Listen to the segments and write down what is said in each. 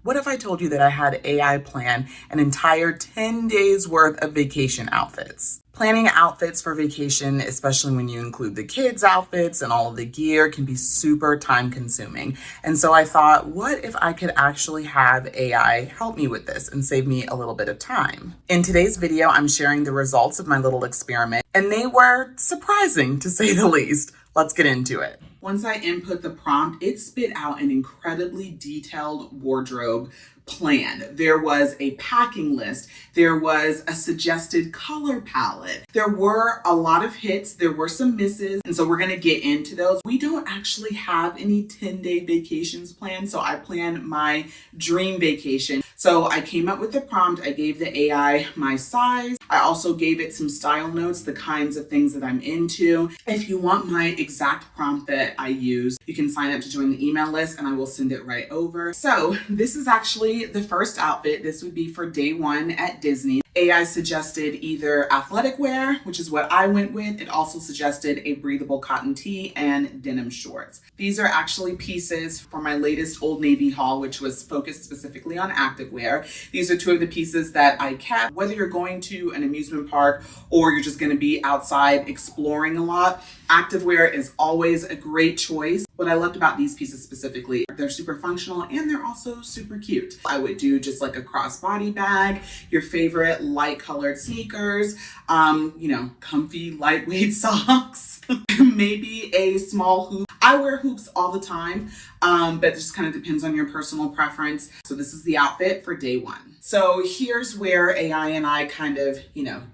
What if I told you that I had AI plan an entire 10 days worth of vacation outfits? Planning outfits for vacation, especially when you include the kids' outfits and all of the gear, can be super time consuming. And so I thought, what if I could actually have AI help me with this and save me a little bit of time? In today's video, I'm sharing the results of my little experiment, and they were surprising to say the least. Let's get into it. Once I input the prompt, it spit out an incredibly detailed wardrobe plan. There was a packing list. There was a suggested color palette. There were a lot of hits. There were some misses. And so we're going to get into those. We don't actually have any 10-day vacations planned. So I planned my dream vacation. So I came up with the prompt. I gave the AI my size. I also gave it some style notes, the kinds of things that I'm into. If you want my exact prompt that I use, you can sign up to join the email list and I will send it right over. So this is actually the first outfit. This would be for day one at Disney. AI suggested either athletic wear, which is what I went with. It also suggested a breathable cotton tee and denim shorts. These are actually pieces for my latest Old Navy haul, which was focused specifically on activewear. These are two of the pieces that I kept. Whether you're going to an amusement park or you're just going to be outside exploring a lot, activewear is always a great choice. What I loved about these pieces specifically, they're super functional and they're also super cute. I would do just like a crossbody bag, your favorite light colored sneakers, comfy lightweight socks, maybe a small hoop. I wear hoops all the time, but it just kind of depends on your personal preference. So this is the outfit for day one. So here's where AI and I kind of,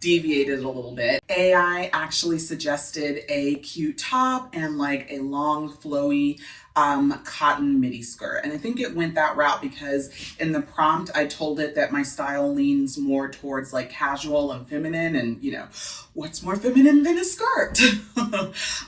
deviated a little bit. AI actually suggested a cute top and like a long flowy cotton midi skirt. And I think it went that route because in the prompt, I told it that my style leans more towards like casual and feminine, and what's more feminine than a skirt?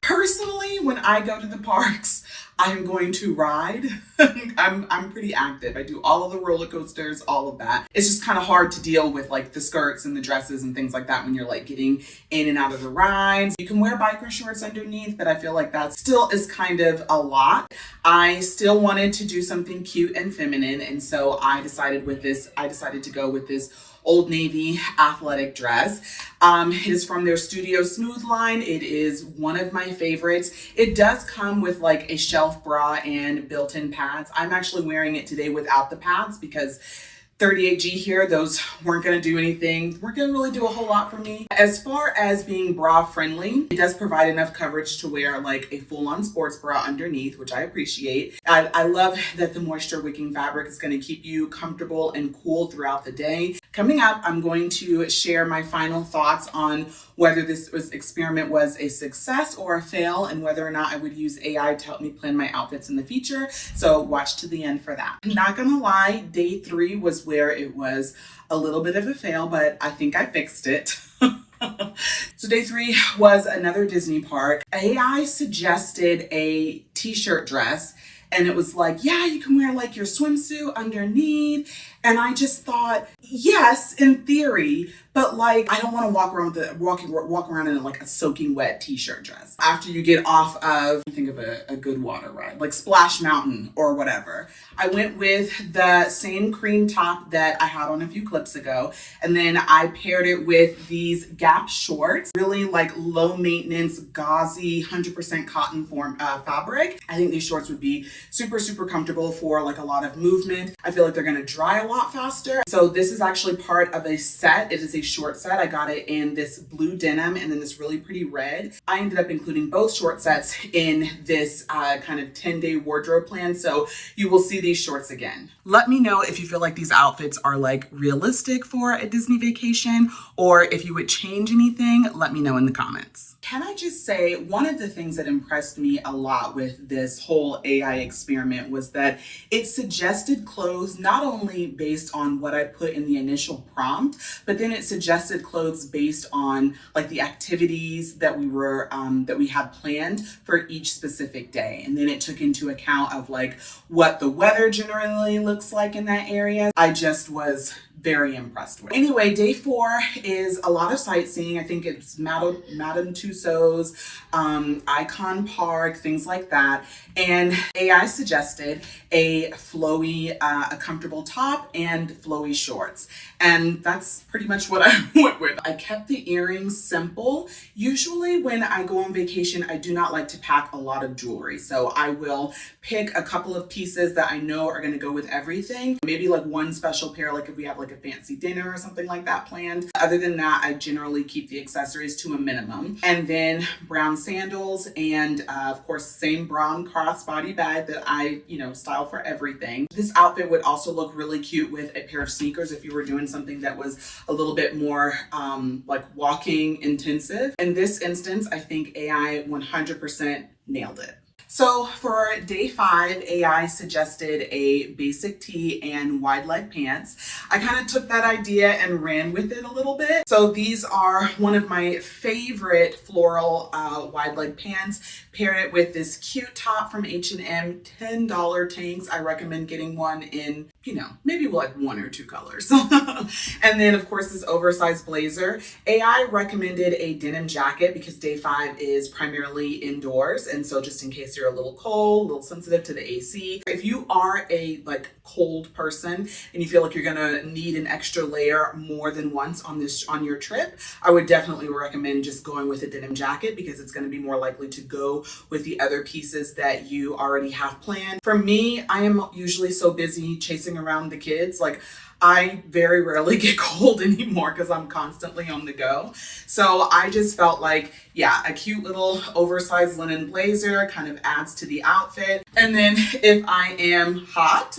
Personally, when I go to the parks, I'm going to ride. I'm pretty active. I do all of the roller coasters, all of that. It's just kind of hard to deal with like the skirts and the dresses and things like that when you're like getting in and out of the rides. You can wear biker shorts underneath, but I feel like that still is kind of a lot. I still wanted to do something cute and feminine, and so I decided to go with this Old Navy athletic dress. It is from their Studio Smooth line. It is one of my favorites. It does come with like a shelf bra and built-in pads. I'm actually wearing it today without the pads because 38G here, those weren't going to do anything. Weren't going to really do a whole lot for me. As far as being bra friendly, it does provide enough coverage to wear like a full-on sports bra underneath, which I appreciate. I love that the moisture wicking fabric is going to keep you comfortable and cool throughout the day. Coming up, I'm going to share my final thoughts on whether this experiment was a success or a fail, and whether or not I would use AI to help me plan my outfits in the future. So watch to the end for that. Not gonna lie, day 3 was where it was a little bit of a fail, but I think I fixed it. So day 3 was another Disney park. AI suggested a t-shirt dress, and it was like, yeah, you can wear like your swimsuit underneath. And I just thought, yes, in theory, but like, I don't want to walk around in like a soaking wet t-shirt dress. After you get off of, think of a good water ride, like Splash Mountain or whatever. I went with the same cream top that I had on a few clips ago. And then I paired it with these Gap shorts, really like low maintenance, gauzy, 100% cotton fabric. I think these shorts would be super, super comfortable for like a lot of movement. I feel like they're going to dry a lot faster. So this is actually part of a set. It is a short set. I got it in this blue denim and then this really pretty red. I ended up including both short sets in this kind of 10-day wardrobe plan. So you will see these shorts again. Let me know if you feel like these outfits are like realistic for a Disney vacation, or if you would change anything, let me know in the comments. Can I just say, one of the things that impressed me a lot with this whole AI experiment was that it suggested clothes not only based on what I put in the initial prompt, but then it suggested clothes based on like the activities that we had planned for each specific day. And then it took into account of like what the weather generally looks like in that area. I just was very impressed with. Anyway, day 4 is a lot of sightseeing. I think it's Madame Tussauds, Icon Park, things like that. And AI suggested a flowy, a comfortable top and flowy shorts. And that's pretty much what I went with. I kept the earrings simple. Usually when I go on vacation, I do not like to pack a lot of jewelry. So I will pick a couple of pieces that I know are going to go with everything. Maybe like one special pair, like if we have like a fancy dinner or something like that planned. Other than that, I generally keep the accessories to a minimum. And then brown sandals and of course, same brown crossbody bag that I, style for everything. This outfit would also look really cute with a pair of sneakers if you were doing something that was a little bit more like walking intensive. In this instance, I think AI 100% nailed it. So for day 5, AI suggested a basic tee and wide leg pants. I kind of took that idea and ran with it a little bit. So these are one of my favorite floral wide leg pants. Paired it with this cute top from H&M, $10 tanks. I recommend getting one in, maybe like 1 or 2 colors. And then of course this oversized blazer. AI recommended a denim jacket because day 5 is primarily indoors. And so just in case you're a little cold, a little sensitive to the AC. If you are a cold person and you feel like you're gonna need an extra layer more than once on your trip, I would definitely recommend just going with a denim jacket because it's gonna be more likely to go with the other pieces that you already have planned. For me, I am usually so busy chasing around the kids. I very rarely get cold anymore because I'm constantly on the go. So I just felt like, yeah, a cute little oversized linen blazer kind of adds to the outfit. And then if I am hot,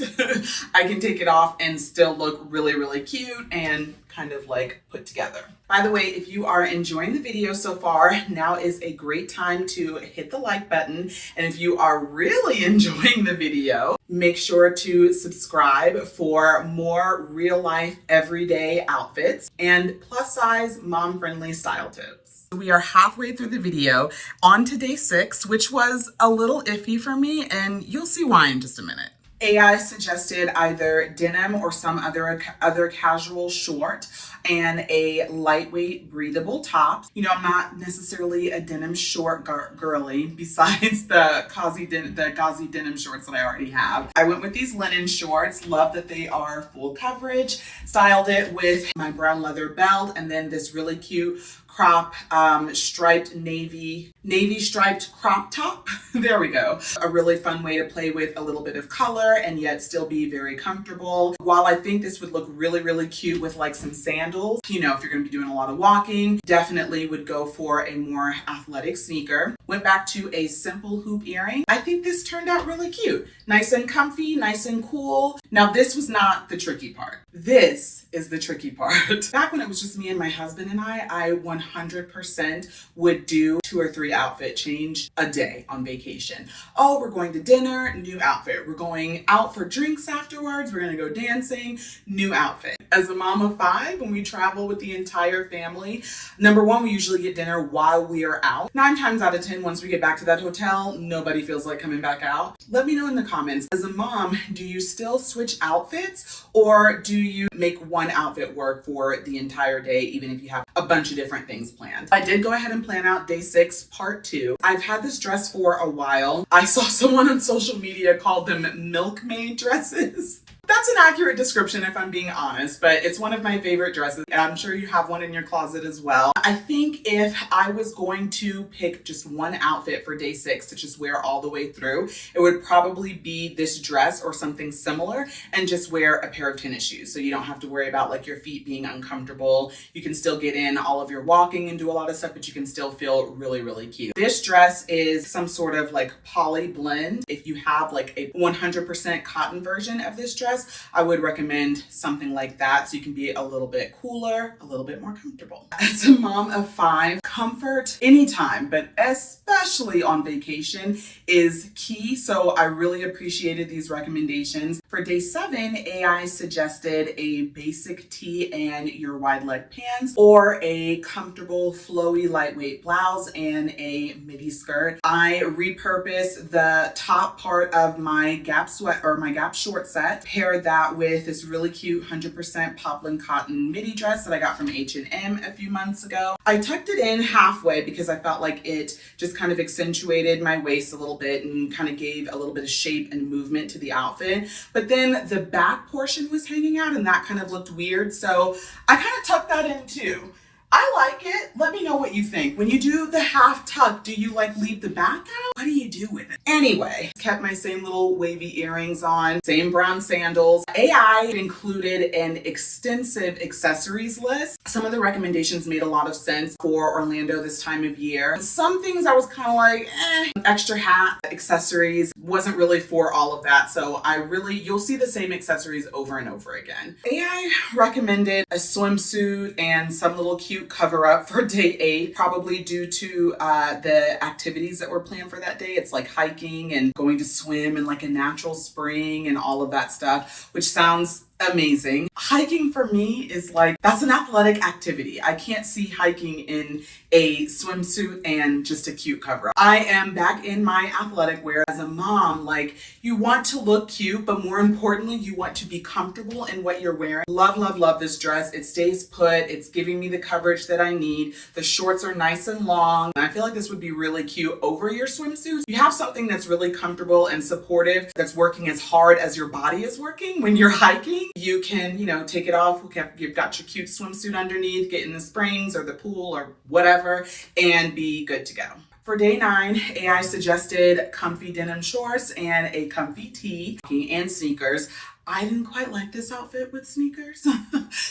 I can take it off and still look really, really cute and kind of put together. By the way, if you are enjoying the video so far, now is a great time to hit the like button. And if you are really enjoying the video, make sure to subscribe for more real life, everyday outfits and plus size mom friendly style tips. We are halfway through the video on to day 6, which was a little iffy for me, and you'll see why in just a minute. AI suggested either denim or some other casual short and a lightweight breathable top. I'm not necessarily a denim short girly besides the gauzy denim shorts that I already have. I went with these linen shorts, love that they are full coverage, styled it with my brown leather belt and then this really cute crop striped navy striped crop top. There we go. A really fun way to play with a little bit of color and yet still be very comfortable. While I think this would look really, really cute with some sandals, if you're going to be doing a lot of walking, definitely would go for a more athletic sneaker. Went back to a simple hoop earring. I think this turned out really cute. Nice and comfy, nice and cool. Now this was not the tricky part. This is the tricky part. Back when it was just me and my husband and I 100% would do 2 or 3 outfit change a day on vacation. Oh, we're going to dinner, new outfit. We're going out for drinks afterwards. We're gonna go dancing, new outfit. As a mom of 5, when we travel with the entire family, number 1, we usually get dinner while we are out. 9 times out of 10, once we get back to that hotel, nobody feels like coming back out. Let me know in the comments, as a mom, do you still switch outfits or do you make one outfit work for the entire day, even if you have a bunch of different things planned? I did go ahead and plan out day 6, part 2. I've had this dress for a while. I saw someone on social media called them milkmaid dresses. That's an accurate description if I'm being honest, but it's one of my favorite dresses and I'm sure you have one in your closet as well. I think if I was going to pick just one outfit for day 6 to just wear all the way through, it would probably be this dress or something similar and just wear a pair of tennis shoes. So you don't have to worry about your feet being uncomfortable. You can still get in all of your walking and do a lot of stuff, but you can still feel really, really cute. This dress is some sort of poly blend. If you have a 100% cotton version of this dress, I would recommend something like that so you can be a little bit cooler, a little bit more comfortable. As a mom of 5, comfort anytime, but especially on vacation is key. So I really appreciated these recommendations. For day 7, AI suggested a basic tee and your wide leg pants or a comfortable flowy lightweight blouse and a midi skirt. I repurposed the top part of my Gap short set, paired paired that with this really cute 100% poplin cotton midi dress that I got from H&M a few months ago. I tucked it in halfway because I felt like it just kind of accentuated my waist a little bit and kind of gave a little bit of shape and movement to the outfit. But then the back portion was hanging out and that kind of looked weird. So I kind of tucked that in too. I like it. Let me know what you think. When you do the half tuck, do you like leave the back out? What do you do with it? Anyway, kept my same little wavy earrings on, same brown sandals. AI included an extensive accessories list. Some of the recommendations made a lot of sense for Orlando this time of year. Some things I was kind of like, extra hat, accessories, wasn't really for all of that. So you'll see the same accessories over and over again. AI recommended a swimsuit and some little cute cover up for day 8, probably due to the activities that were planned for that day. It's like hiking and going to swim in like a natural spring and all of that stuff, which sounds amazing. Hiking for me is like, that's an athletic activity. I can't see hiking in a swimsuit and just a cute cover up. I am back in my athletic wear. As a mom, like, you want to look cute, but more importantly, you want to be comfortable in what you're wearing. Love, love, love this dress. It stays put. It's giving me the coverage that I need. The shorts are nice and long. And I feel like this would be really cute over your swimsuits. You have something that's really comfortable and supportive, that's working as hard as your body is working when you're hiking. You can, take it off. You've got your cute swimsuit underneath, get in the springs or the pool or whatever, and be good to go. For day 9, AI suggested comfy denim shorts and a comfy tee and sneakers. I didn't quite like this outfit with sneakers.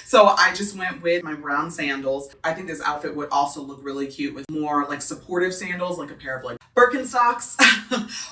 So I just went with my brown sandals. I think this outfit would also look really cute with more like supportive sandals, like a pair of like Birkenstocks,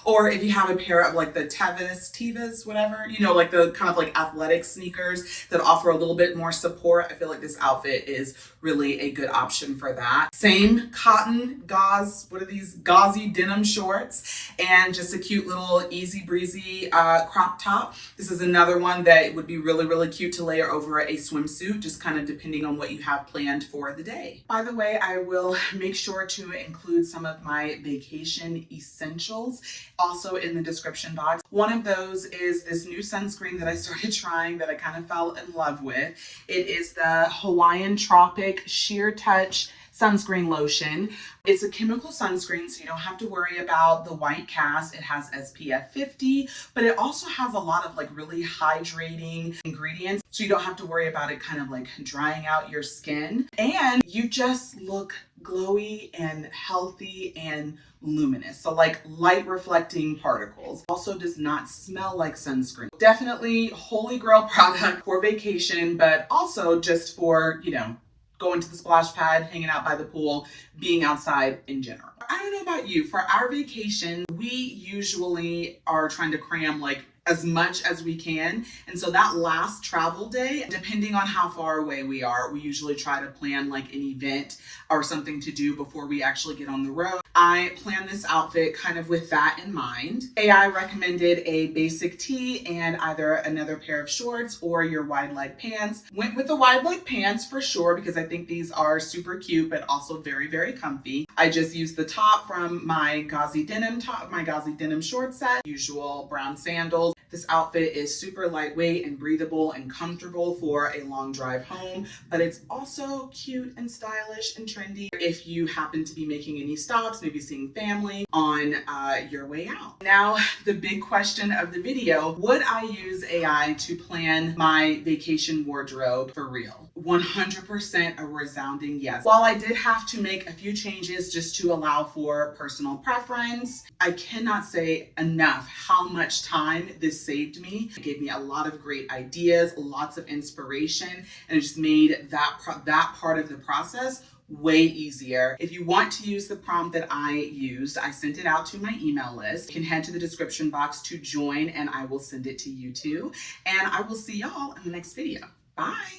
or if you have a pair of like the Tevas, whatever, like the kind of like athletic sneakers that offer a little bit more support. I feel like this outfit is really a good option for that. Same cotton gauze, what are these? Gauzy denim shorts, and just a cute little easy breezy crop top. This is another one that would be really, really cute to layer over a swimsuit, just kind of depending on what you have planned for the day. By the way, I will make sure to include some of my vacation essentials also in the description box. One of those is this new sunscreen that I started trying that I kind of fell in love with. It is the Hawaiian Tropic Sheer Touch sunscreen lotion. It's a chemical sunscreen, so you don't have to worry about the white cast. It has SPF 50, but it also has a lot of like really hydrating ingredients, so you don't have to worry about it kind of like drying out your skin. And you just look glowy and healthy and luminous. So like light reflecting particles. Also does not smell like sunscreen. Definitely holy grail product for vacation, but also just for, going to the splash pad, hanging out by the pool, being outside in general. I don't know about you, for our vacation, we usually are trying to cram like as much as we can. And so that last travel day, depending on how far away we are, we usually try to plan like an event or something to do before we actually get on the road. I planned this outfit kind of with that in mind. AI recommended a basic tee and either another pair of shorts or your wide leg pants. Went with the wide leg pants for sure because I think these are super cute but also very, very comfy. I just used the top from my gauzy denim short set, usual brown sandals. This outfit is super lightweight and breathable and comfortable for a long drive home, but it's also cute and stylish and trendy if you happen to be making any stops, maybe seeing family on your way out. Now, the big question of the video, would I use AI to plan my vacation wardrobe for real? 100% a resounding yes. While I did have to make a few changes just to allow for personal preference, I cannot say enough how much time this saved me. It gave me a lot of great ideas, lots of inspiration, and it just made that part of the process way easier. If you want to use the prompt that I used, I sent it out to my email list. You can head to the description box to join and I will send it to you too. And I will see y'all in the next video. Bye.